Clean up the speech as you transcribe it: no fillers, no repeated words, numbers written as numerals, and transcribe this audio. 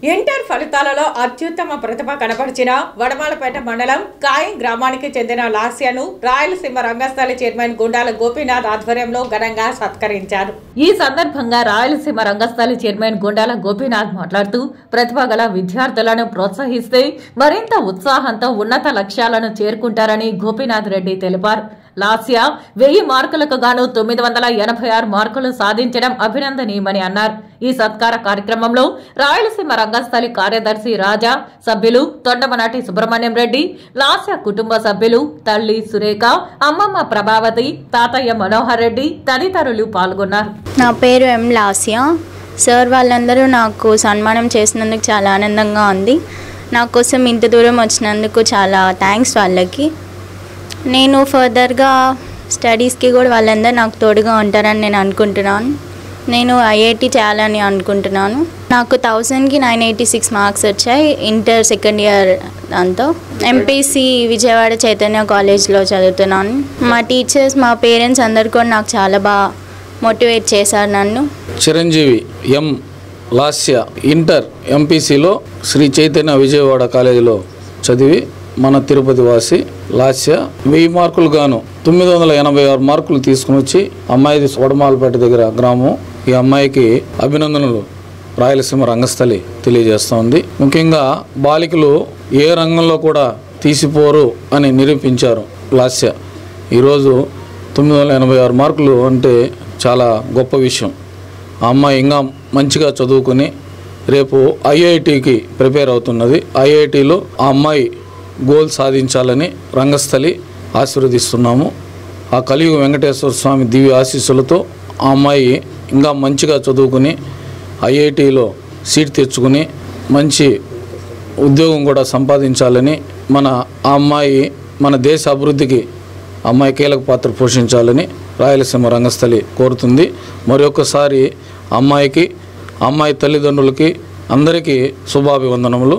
Inter ఫలితాలలో అత్యుత్తమ ప్రతిభ కనబరిచిన వడమాలపేట మండలం కాయం గ్రామానికి చెందిన లాస్యను రాయలసీమ రంగస్థలి చైర్మన్ గుండాల గోపీనాథ్ ఆధ్వర్యంలో ఘనంగా సత్కరించారు. ఈ సందర్భంగా రాయలసీమ రంగస్థలి చైర్మన్ గుండాల గోపీనాథ్ మాట్లాడుతూ ప్రతిభ గల విద్యార్థులను ప్రోత్సహిస్తే మరింత ఉత్సాహంతో ఉన్నత లక్ష్యాలను చేరుకుంటారని గోపీనాథ్ రెడ్డి తెలిపారు. లాస్య 1000 మార్కులకు గాను 986 మార్కులు సాధించడం అభినందనీయమని అన్నారు. ఈ సత్కార కార్యక్రమంలో రాయలసీమ రంగస్థలి కార్యదర్శి రాజా, సభ్యులు తొండమనాటి సుబ్రహ్మణ్యం రెడ్డి, లాస్య కుటుంబ సభ్యులు తల్లి సురేఖ, అమ్మమ్మ ప్రభావతి, తాతయ్య మనోహర్ రెడ్డి తదితరులు పాల్గొన్నారు. నా పేరు ఎం లాస్య. సార్ వాళ్ళందరూ నాకు సన్మానం చేసినందుకు చాలా ఆనందంగా ఉంది. నా కోసం ఇంత దూరం వచ్చినందుకు చాలా థ్యాంక్స్ వాళ్ళకి. నేను ఫర్దర్గా స్టడీస్కి కూడా వాళ్ళందరూ నాకు తోడుగా ఉంటారని నేను అనుకుంటున్నాను. నేను ఐఐటి చేయాలని అనుకుంటున్నాను. నాకు 1000కి 986 మార్క్స్ వచ్చాయి ఇంటర్ సెకండ్ ఇయర్. దాంతో ఎంపీసీ విజయవాడ చైతన్య కాలేజ్లో చదువుతున్నాను. మా టీచర్స్, మా పేరెంట్స్ అందరు కూడా నాకు చాలా బాగా మోటివేట్ చేశారు నన్ను. చిరంజీవి ఎం లాస్య ఇంటర్ ఎంపీసీలో శ్రీ చైతన్య విజయవాడ కాలేజీలో చదివి మన తిరుపతి వాసి లాస్య 1000 మార్కులు గాను 986 మార్కులు తీసుకుని వచ్చి అమ్మాయిది వడమాలపేట దగ్గర గ్రామం. ఈ అమ్మాయికి అభినందనలు రాయలసీమ రంగస్థలి తెలియజేస్తోంది. ముఖ్యంగా బాలికలు ఏ రంగంలో కూడా తీసిపోరు అని నిరూపించారు లాస్య. ఈరోజు 986 మార్కులు అంటే చాలా గొప్ప విషయం. ఆ అమ్మాయి ఇంకా మంచిగా చదువుకుని రేపు ఐఐటికి ప్రిపేర్ అవుతున్నది. ఐఐటిలో ఆ అమ్మాయి గోల్ సాధించాలని రంగస్థలి ఆశీర్వదిస్తున్నాము. ఆ కలియుగ వెంకటేశ్వర స్వామి దివ్య ఆశీస్సులతో ఆ అమ్మాయి ఇంకా మంచిగా చదువుకుని ఐఐటిలో సీట్ తెచ్చుకుని మంచి ఉద్యోగం కూడా సంపాదించాలని, ఆ అమ్మాయి మన దేశ అభివృద్ధికి అమ్మాయి కీలక పాత్ర పోషించాలని రాయలసీమ రంగస్థలి కోరుతుంది. మరొకసారి అమ్మాయికి, అమ్మాయి తల్లిదండ్రులకి అందరికీ శుభాభివందనములు.